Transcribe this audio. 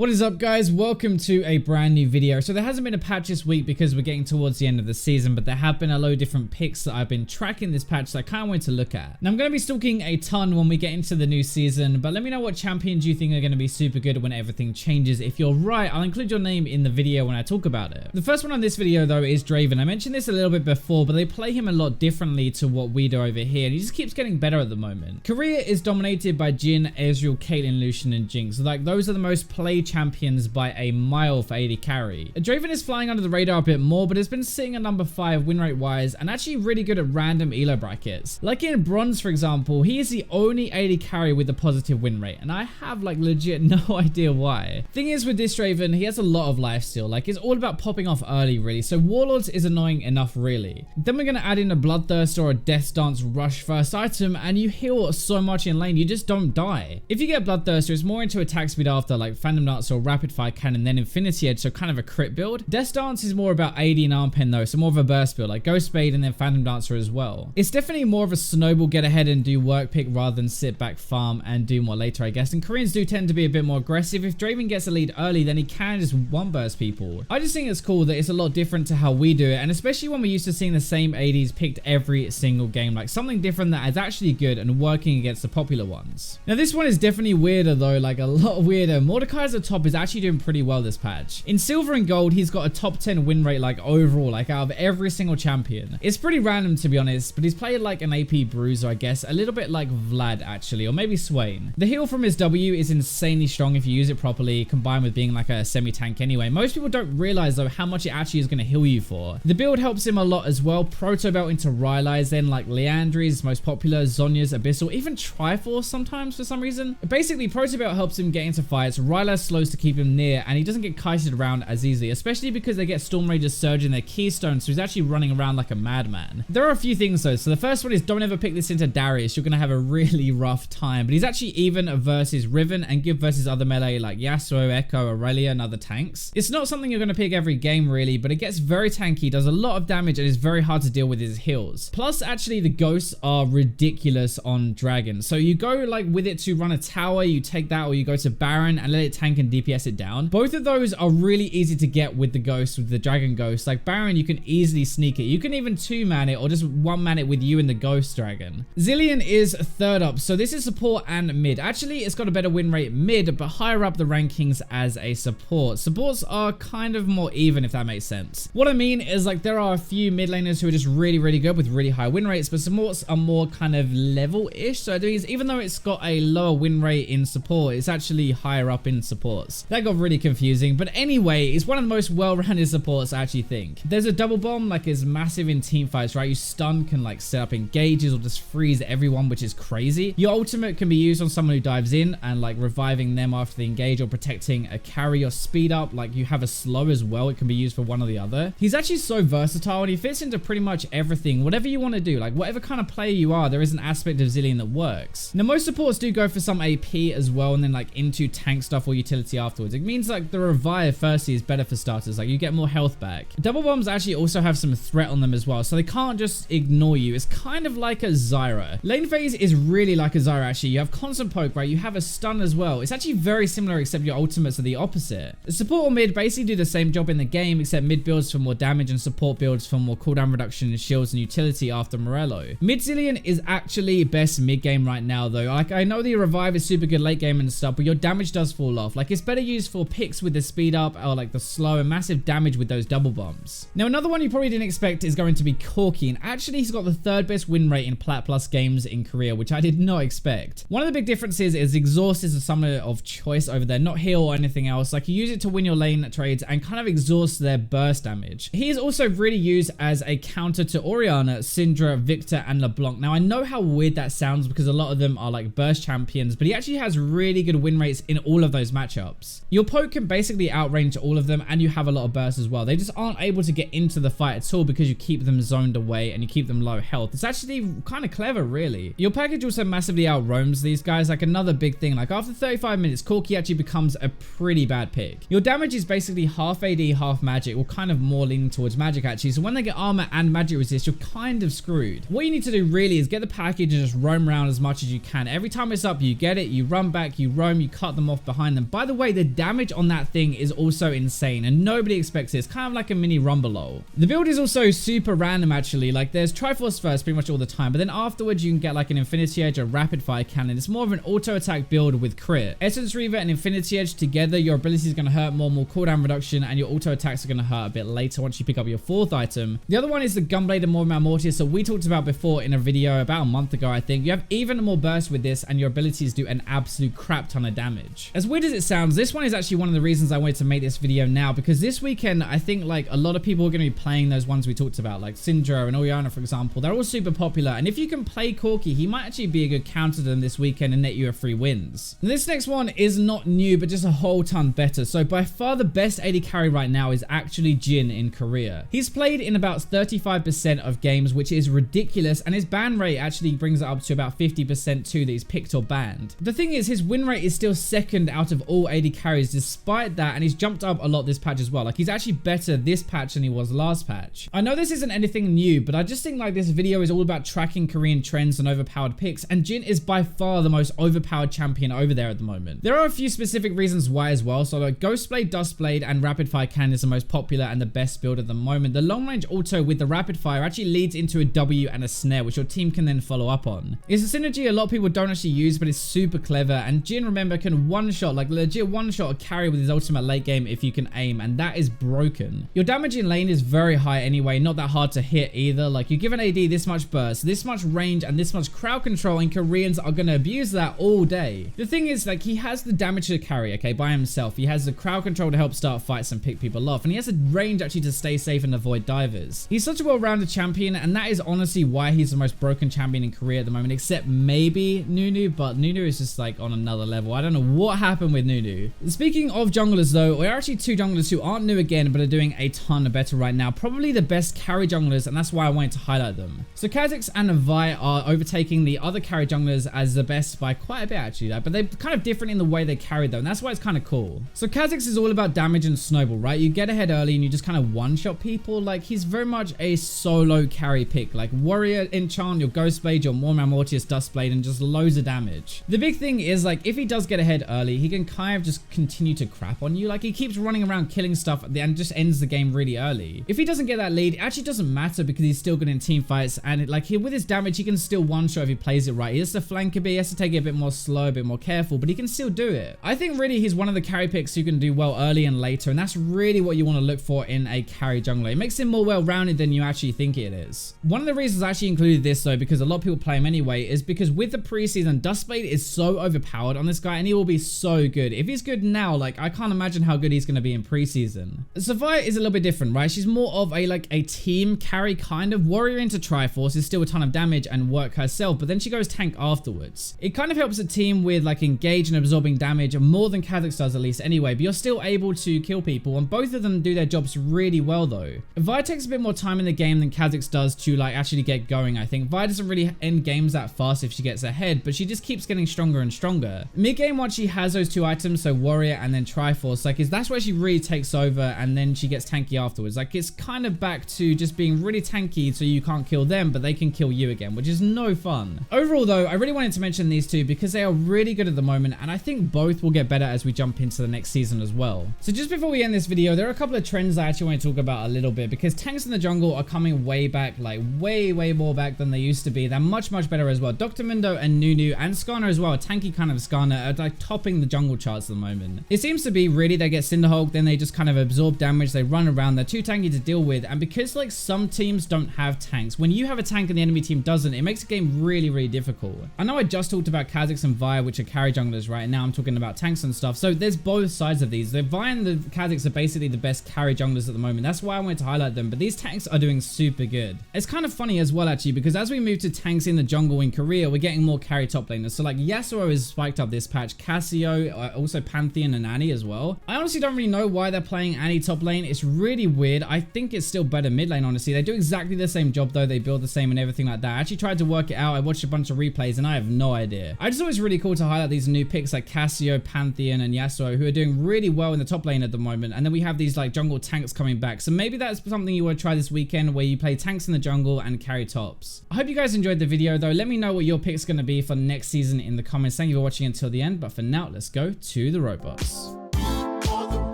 What is up, guys? Welcome to a brand new video. So there hasn't been a patch this week because we're getting towards the end of the season, but there have been a load of different picks that I've been tracking this patch that I kind of wanted to look at. Now I'm going to be stalking a ton when we get into the new season, but let me know what champions you think are going to be super good when everything changes. If you're right, I'll include your name in the video when I talk about it. The first one on this video though is Draven. I mentioned this a little bit before, but they play him a lot differently to what we do over here, and he just keeps getting better at the moment. Korea is dominated by Jhin, Ezreal, Caitlyn, Lucian, and Jinx. Like, those are the most played champions by a mile for AD carry. Draven is flying under the radar a bit more, but has been sitting at number 5 win rate wise and actually really good at random elo brackets. Like in bronze, for example, he is the only AD carry with a positive win rate, and I have like legit no idea why. Thing is, with this Draven, he has a lot of lifesteal. Like, it's all about popping off early really, so Warlords is annoying enough really. Then we're gonna add in a Bloodthirst or a Death Dance rush first item, and you heal so much in lane, you just don't die. If you get Bloodthirster, it's more into attack speed after, like Phantom Dance or Rapid Fire Cannon, then Infinity Edge, so kind of a crit build. Death Dance is more about AD and arm pen though, so more of a burst build, like Ghost Spade and then Phantom Dancer as well. It's definitely more of a snowball, get ahead and do work pick rather than sit back, farm and do more later, I guess. And Koreans do tend to be a bit more aggressive. If Draven gets a lead early, then he can just one burst people. I just think it's cool that it's a lot different to how we do it, and especially when we're used to seeing the same ADs picked every single game, like something different that is actually good and working against the popular ones. Now this one is definitely weirder though, like a lot weirder. Mordecai as a top is actually doing pretty well this patch. In silver and gold, he's got a top 10 win rate like overall, like out of every single champion. It's pretty random to be honest, but he's played like an AP bruiser, I guess, a little bit like Vlad actually, or maybe Swain. The heal from his W is insanely strong if you use it properly, combined with being like a semi-tank anyway. Most people don't realize though how much it actually is going to heal you for. The build helps him a lot as well. Proto Belt into Rylai's, then like Leandry's most popular, Zhonya's, Abyssal, even Triforce sometimes for some reason. Basically, Proto Belt helps him get into fights, Rylai slows to keep him near, and he doesn't get kited around as easily, especially because they get Storm Rage's Surge in their keystone, so he's actually running around like a madman. There are a few things though. So the first one is don't ever pick this into Darius. You're going to have a really rough time, but he's actually even versus Riven and good versus other melee like Yasuo, Echo, Aurelia, and other tanks. It's not something you're going to pick every game really, but it gets very tanky, does a lot of damage, and is very hard to deal with his heals. Plus, actually, the ghosts are ridiculous on Dragon. So you go like with it to run a tower, you take that, or you go to Baron and let it tank and DPS it down. Both of those are really easy to get with the ghost, with the Dragon Ghost. Like Baron, you can easily sneak it. You can even 2-man it or just 1-man it with you and the Ghost Dragon. Zilean is third up, so this is support and mid. Actually, it's got a better win rate mid, but higher up the rankings as a support. Supports are kind of more even, if that makes sense. What I mean is, like, there are a few mid laners who are just really good with really high win rates, but supports are more kind of level-ish. So even though it's got a lower win rate in support, it's actually higher up in supports. That got really confusing, but anyway, it's one of the most well-rounded supports I actually think. There's a double bomb, like, is massive in team fights, right? You stun, can like set up engages or just freeze everyone, which is crazy. Your ultimate can be used on someone who dives in and like reviving them after the engage, or protecting a carry or speed up. Like, you have a slow as well. It can be used for one or the other. He's actually so versatile and he fits into pretty much everything. Whatever you want to do, like whatever kind of player you are, there is an aspect of Zilean that works. Now most supports do go for some AP as well, and then like into tank stuff or utility afterwards. It means like the revive firstly is better for starters, like you get more health back. Double bombs actually also have some threat on them as well, so they can't just ignore you. It's kind of like a Zyra. Lane phase is really like a Zyra actually. You have constant poke, right? You have a stun as well. It's actually very similar, except your ultimates are the opposite. Support or mid basically do the same job in the game, except mid builds for more damage and support builds for more cooldown reduction in shields and utility after Morello. Mid Zilean is actually best mid game right now though. Like, I know the revive is super good late game and stuff, but your damage does fall off. Like, it's better used for picks with the speed up or like the slow and massive damage with those double bombs. Now another one you probably didn't expect is going to be Corki, and actually he's got the 3rd best win rate in Plat Plus games in Korea, which I did not expect. One of the big differences is Exhaust is a summoner of choice over there, not heal or anything else. Like, you use it to win your lane trades and kind of exhaust their burst damage. He is also really used as a counter to Orianna, Syndra, Victor, and LeBlanc. Now I know how weird that sounds because a lot of them are like burst champions, but he actually has really good win rates in all of those matchups. Your poke can basically outrange all of them, and you have a lot of burst as well. They just aren't able to get into the fight at all because you keep them zoned away and you keep them low health. It's actually kind of clever really. Your package also massively outroams these guys. Like, another big thing, like after 35 minutes, Corki actually becomes a pretty bad pick. Your damage is basically half AD, half magic, or kind of more leaning towards magic actually. So when they get armor and magic resist, you're kind of screwed. What you need to do really is get the package and just roam around as much as you can. Every time it's up, you get it, you run back, you roam, you cut them off behind them. By the the way, the damage on that thing is also insane and nobody expects this. Kind of like a mini rumble. The build is also super random actually. Like there's Triforce first pretty much all the time, but then afterwards you can get like an Infinity Edge, a Rapid Fire Cannon. It's more of an auto attack build with crit. Essence Reaver and Infinity Edge together, your ability is going to hurt more cooldown reduction, and your auto attacks are going to hurt a bit later once you pick up your 4th item. The other one is the Gunblade and Mortimer Mortius that we talked about before in a video about a month ago, I think. You have even more burst with this, and your abilities do an absolute crap ton of damage. As weird as it sounds, this one is actually one of the reasons I wanted to make this video now, because this weekend I think like a lot of people are going to be playing those ones we talked about, like Syndra and Oriana, for example. They're all super popular, and if you can play Corki, he might actually be a good counter to them this weekend and net you a free wins. Now, this next one is not new, but just a whole ton better. So by far the best AD carry right now is actually Jhin in Korea. He's played in about 35% of games, which is ridiculous, and his ban rate actually brings it up to about 50% too that he's picked or banned. The thing is, his win rate is still second out of all AD carries despite that, and he's jumped up a lot this patch as well. Like he's actually better this patch than he was last patch. I know this isn't anything new, but I just think like this video is all about tracking Korean trends and overpowered picks, and Jhin is by far the most overpowered champion over there at the moment. There are a few specific reasons why as well. So like Ghostblade, Dustblade, and Rapid Fire Cannon is the most popular and the best build at the moment. The long range auto with the Rapid Fire actually leads into a W and a snare, which your team can then follow up on. It's a synergy a lot of people don't actually use, but it's super clever, and Jhin, remember, can one-shot, like legit one-shot a carry with his ultimate late game if you can aim, and that is broken. Your damage in lane is very high anyway, not that hard to hit either. Like you give an AD this much burst, this much range, and this much crowd control, and Koreans are going to abuse that all day. The thing is, like, he has the damage to carry, okay, by himself. He has the crowd control to help start fights and pick people off, and he has the range actually to stay safe and avoid divers. He's such a well-rounded champion, and that is honestly why he's the most broken champion in Korea at the moment, except maybe Nunu, but Nunu is just like on another level. I don't know what happened with Nunu. Speaking of junglers though, there are actually 2 junglers who aren't new again, but are doing a ton better right now. Probably the best carry junglers, and that's why I wanted to highlight them. So Kha'Zix and Vi are overtaking the other carry junglers as the best by quite a bit actually, but they're kind of different in the way they carry though, and that's why it's kind of cool. So Kha'Zix is all about damage and snowball, right? You get ahead early and you just kind of one-shot people. Like he's very much a solo carry pick, like warrior enchant, your Ghostblade, your Mortimer Mortius, Dustblade, and just loads of damage. The big thing is like if he does get ahead early, he can kind of just continue to crap on you. Like he keeps running around killing stuff and just ends the game really early. If he doesn't get that lead, it actually doesn't matter because he's still good in team fights, and with his damage he can still one-shot if he plays it right. He has to flank a bit, he has to take it a bit more slow, a bit more careful, but he can still do it. I think really he's one of the carry picks who can do well early and later, and that's really what you want to look for in a carry jungler. It makes him more well-rounded than you actually think it is. One of the reasons I actually included this though, because a lot of people play him anyway, is because with the preseason, Dustblade is so overpowered on this guy, and he will be so good. If he's good now, like I can't imagine how good he's going to be in preseason. Sophia is a little bit different, right? She's more of a team carry kind of. Warrior into Triforce is still a ton of damage and work herself, but then she goes tank afterwards. It kind of helps a team with like engage and absorbing damage more than Kha'Zix does at least anyway, but you're still able to kill people, and both of them do their jobs really well though. Vi takes a bit more time in the game than Kha'Zix does to like actually get going, I think. Vi doesn't really end games that fast if she gets ahead, but she just keeps getting stronger and stronger. Mid game, once she has those 2 items, so Warrior and then Triforce, like that's where she really takes over, and then she gets tanky afterwards. Like it's kind of back to just being really tanky so you can't kill them, but they can kill you again, which is no fun. Overall though, I really wanted to mention these 2 because they are really good at the moment, and I think both will get better as we jump into the next season as well. So just before we end this video, there are a couple of trends I actually want to talk about a little bit, because tanks in the jungle are coming way back, like way more back than they used to be. They're much better as well. Dr. Mundo and Nunu and Skarner as well, tanky kind of Skarner, are like topping the jungle charts at the moment. It seems to be really they get Cinderhulk, then they just kind of absorb damage, they run around, they're too tanky to deal with, and because like some teams don't have tanks, when you have a tank and the enemy team doesn't, it makes the game really difficult. I know I just talked about Kha'Zix and Vi, which are carry junglers, right? And now I'm talking about tanks and stuff, so there's both sides of these. The Vi and the Kha'Zix are basically the best carry junglers at the moment. That's why I wanted to highlight them, but these tanks are doing super good. It's kind of funny as well actually, because as we move to tanks in the jungle in Korea, we're getting more carry top laners. So like Yasuo is spiked up this patch, Cassio, also Pantheon and Annie as well. I honestly don't really know why they're playing Annie top lane. It's really weird. I think it's still better mid lane, honestly. They do exactly the same job though. They build the same and everything like that. I actually tried to work it out. I watched a bunch of replays and I have no idea. I just thought it was really cool to highlight these new picks like Cassio, Pantheon and Yasuo, who are doing really well in the top lane at the moment. And then we have these like jungle tanks coming back. So maybe that's something you want to try this weekend, where you play tanks in the jungle and carry tops. I hope you guys enjoyed the video though. Let me know what your pick's going to be for next season in the comments. Thank you for watching until the end. But for now, let's go to the robots.